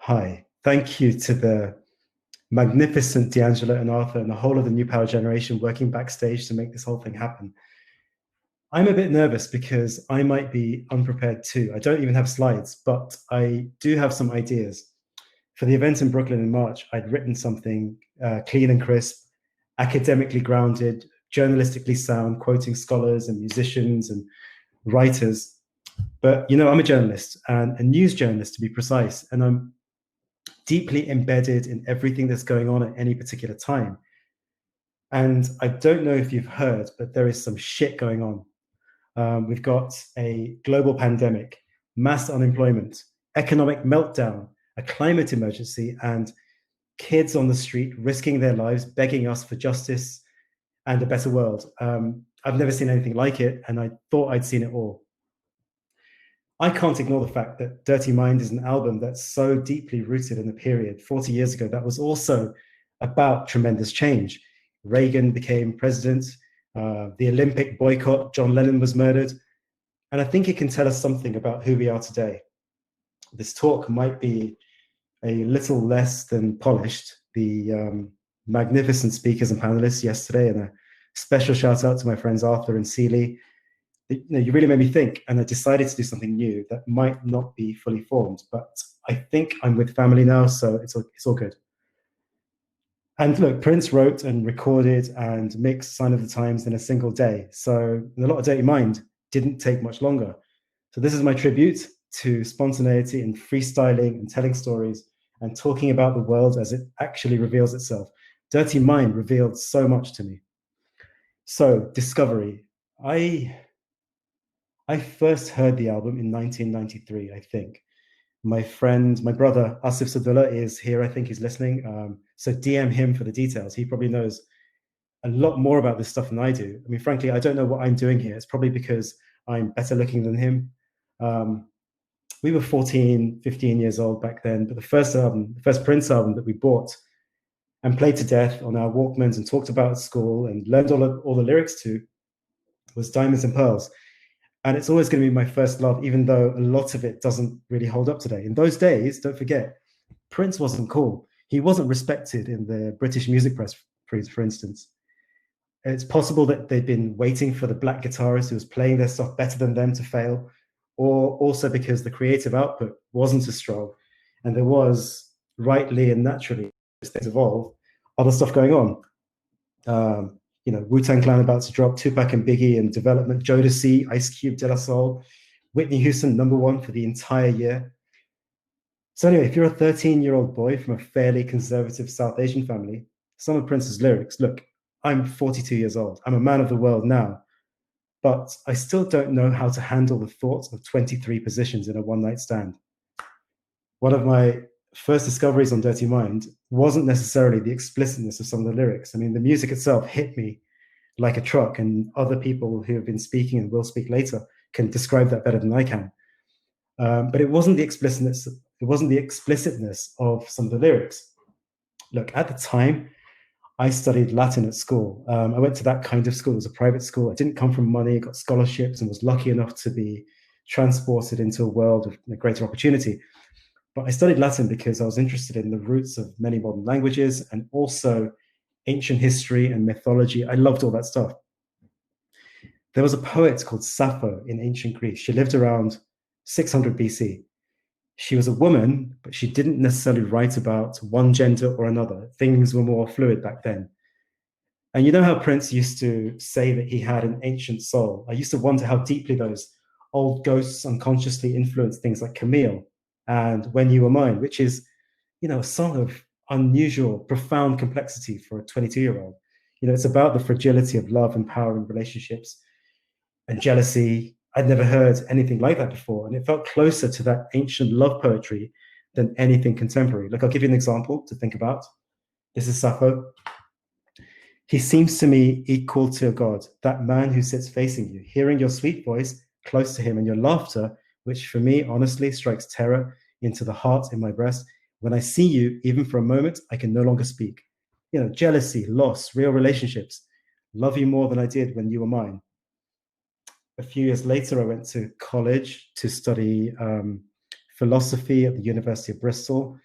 Hi, thank you to the magnificent D'Angelo and Arthur and the whole of the New Power generation working backstage to make this whole thing happen. I'm a bit nervous because I might be unprepared too. I don't even have slides, but I do have some ideas. For the event in Brooklyn in March, I'd written something clean and crisp, academically grounded, journalistically sound, quoting scholars and musicians and writers. But I'm a journalist and a news journalist to be precise, and I'm deeply embedded in everything that's going on at any particular time. And I don't know if you've heard, but there is some shit going on. We've got a global pandemic, mass unemployment, economic meltdown, a climate emergency, and kids on the street risking their lives, begging us for justice and a better world. I've never seen anything like it, and I thought I'd seen it all. I can't ignore the fact that Dirty Mind is an album that's so deeply rooted in the period 40 years ago that was also about tremendous change. Reagan became president, the Olympic boycott, John Lennon was murdered. And I think it can tell us something about who we are today. This talk might be a little less than polished. The magnificent speakers and panelists yesterday, and a special shout out to my friends Arthur and Seeley. You really made me think, and I decided to do something new that might not be fully formed, but I think I'm with family now, so it's all good. And look, Prince wrote and recorded and mixed Sign of the Times in a single day, so a lot of Dirty Mind didn't take much longer. So this is my tribute to spontaneity and freestyling and telling stories and talking about the world as it actually reveals itself. Dirty Mind revealed so much to me. So, Discovery. I first heard the album in 1993, I think. My brother, Asif Sadullah, is here. I think he's listening. So DM him for the details. He probably knows a lot more about this stuff than I do. I mean, frankly, I don't know what I'm doing here. It's probably because I'm better looking than him. We were 14, 15 years old back then, but the first Prince album that we bought and played to death on our Walkmans and talked about at school and learned all the lyrics to was Diamonds and Pearls. And it's always going to be my first love, even though a lot of it doesn't really hold up today. In those days, don't forget, Prince wasn't cool. He wasn't respected in the British music press, for instance. It's possible that they'd been waiting for the black guitarist who was playing their stuff better than them to fail, or also because the creative output wasn't as strong. And there was, rightly and naturally, as things evolve, other stuff going on. Wu-Tang Clan about to drop, Tupac and Biggie and development, Jodeci, Ice Cube, De La Soul, Whitney Houston, #1 for the entire year. So anyway, if you're a 13-year-old boy from a fairly conservative South Asian family, some of Prince's lyrics, look, I'm 42 years old. I'm a man of the world now, but I still don't know how to handle the thoughts of 23 positions in a one-night stand. One of my first discoveries on Dirty Mind wasn't necessarily the explicitness of some of the lyrics. I mean, the music itself hit me like a truck, and other people who have been speaking and will speak later can describe that better than I can. But it wasn't the explicitness. It wasn't the explicitness of some of the lyrics. Look, at the time, I studied Latin at school. I went to that kind of school. It was a private school. I didn't come from money, got scholarships, and was lucky enough to be transported into a world of greater opportunity. But I studied Latin because I was interested in the roots of many modern languages and also ancient history and mythology. I loved all that stuff. There was a poet called Sappho in ancient Greece. She lived around 600 BC. She was a woman, but she didn't necessarily write about one gender or another. Things were more fluid back then. And you know how Prince used to say that he had an ancient soul? I used to wonder how deeply those old ghosts unconsciously influenced things like Camille and When You Were Mine, which is, a song of unusual, profound complexity for a 22-year-old. It's about the fragility of love and power in relationships and jealousy. I'd never heard anything like that before, and it felt closer to that ancient love poetry than anything contemporary. Look, I'll give you an example to think about. This is Sappho. He seems to me equal to God, that man who sits facing you, hearing your sweet voice close to him and your laughter, which for me, honestly, strikes terror into the heart in my breast. When I see you, even for a moment, I can no longer speak. Jealousy, loss, real relationships. Love you more than I did when you were mine. A few years later, I went to college to study philosophy at the University of Bristol.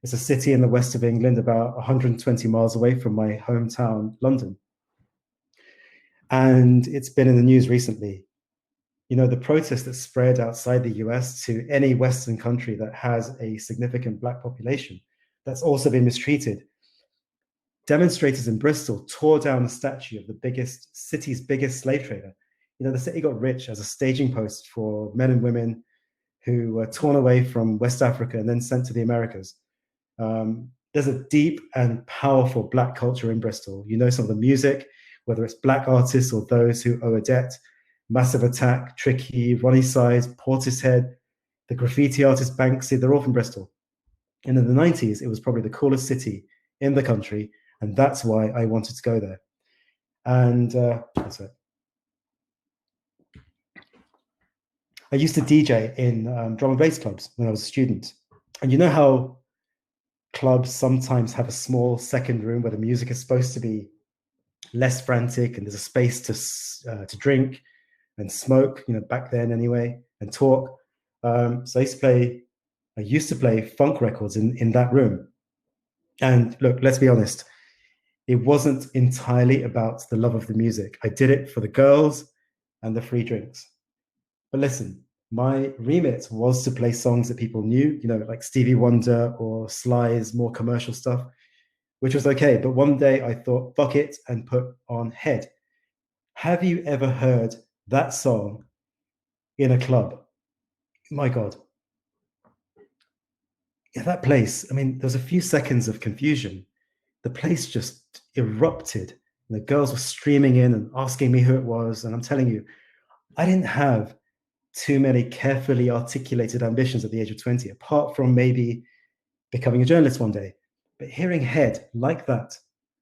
It's a city in the west of England, about 120 miles away from my hometown, London. And it's been in the news recently. You know, the protest that spread outside the US to any Western country that has a significant Black population that's also been mistreated. Demonstrators in Bristol tore down the statue of the city's biggest slave trader. You know, the city got rich as a staging post for men and women who were torn away from West Africa and then sent to the Americas. There's a deep and powerful Black culture in Bristol. You know, some of the music, whether it's Black artists or those who owe a debt, Massive Attack, Tricky, Ronnie Size, Portishead, the graffiti artist Banksy, they're all from Bristol. And in the 90s, it was probably the coolest city in the country. And that's why I wanted to go there. And that's it. I used to DJ in drum and bass clubs when I was a student. And you know how clubs sometimes have a small second room where the music is supposed to be less frantic and there's a space to drink and smoke, you know, back then anyway, and talk. So I used to play funk records in that room. And look, let's be honest, it wasn't entirely about the love of the music. I did it for the girls and the free drinks. But listen, my remit was to play songs that people knew, you know, like Stevie Wonder or Sly's more commercial stuff, which was okay. But one day I thought, fuck it, and put on Head. Have you ever heard that song in a club? My God. Yeah, that place, I mean, there was a few seconds of confusion. The place just erupted. The girls were streaming in and asking me who it was. And I'm telling you, I didn't have too many carefully articulated ambitions at the age of 20, apart from maybe becoming a journalist one day. But hearing Head like that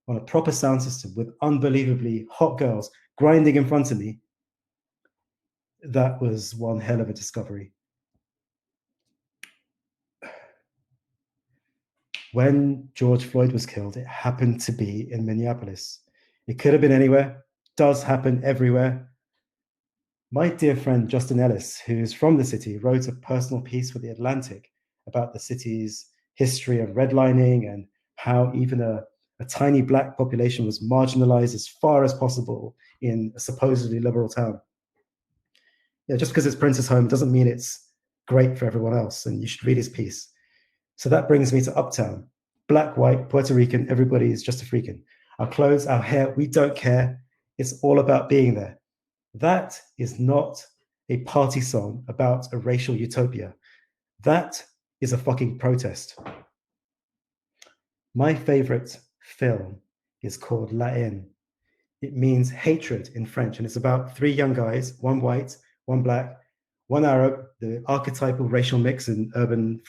on a proper sound system with unbelievably hot girls grinding in front of me, that was one hell of a discovery. When George Floyd was killed, it happened to be in Minneapolis. It could have been anywhere, does happen everywhere. My dear friend Justin Ellis, who's from the city, wrote a personal piece for The Atlantic about the city's history of redlining and how even a tiny Black population was marginalized as far as possible in a supposedly liberal town. Yeah, just because it's Prince's home doesn't mean it's great for everyone else, and you should read his piece. So that brings me to Uptown. Black, white, Puerto Rican, everybody is just a freaking. Our clothes, our hair, we don't care. It's all about being there. That is not a party song about a racial utopia. That is a fucking protest. My favorite film is called La Haine. It means hatred in French, and it's about three young guys, one white, one Black, one Arab, the archetypal racial mix in urban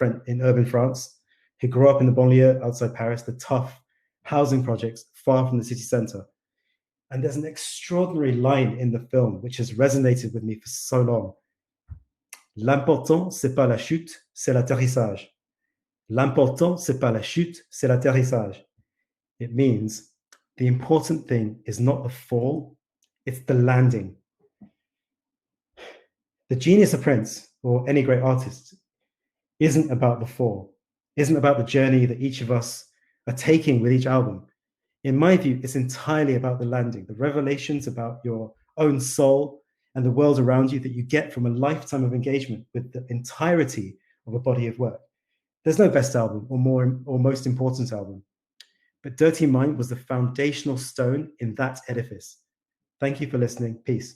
France, who grew up in the banlieue outside Paris, the tough housing projects far from the city center. And there's an extraordinary line in the film which has resonated with me for so long. L'important, c'est pas la chute, c'est l'atterrissage. L'important, c'est pas la chute, c'est l'atterrissage. It means the important thing is not the fall, it's the landing. The genius of Prince, or any great artist, isn't about the fall, isn't about the journey that each of us are taking with each album. In my view, it's entirely about the landing, the revelations about your own soul and the world around you that you get from a lifetime of engagement with the entirety of a body of work. There's no best album or most important album, but Dirty Mind was the foundational stone in that edifice. Thank you for listening. Peace.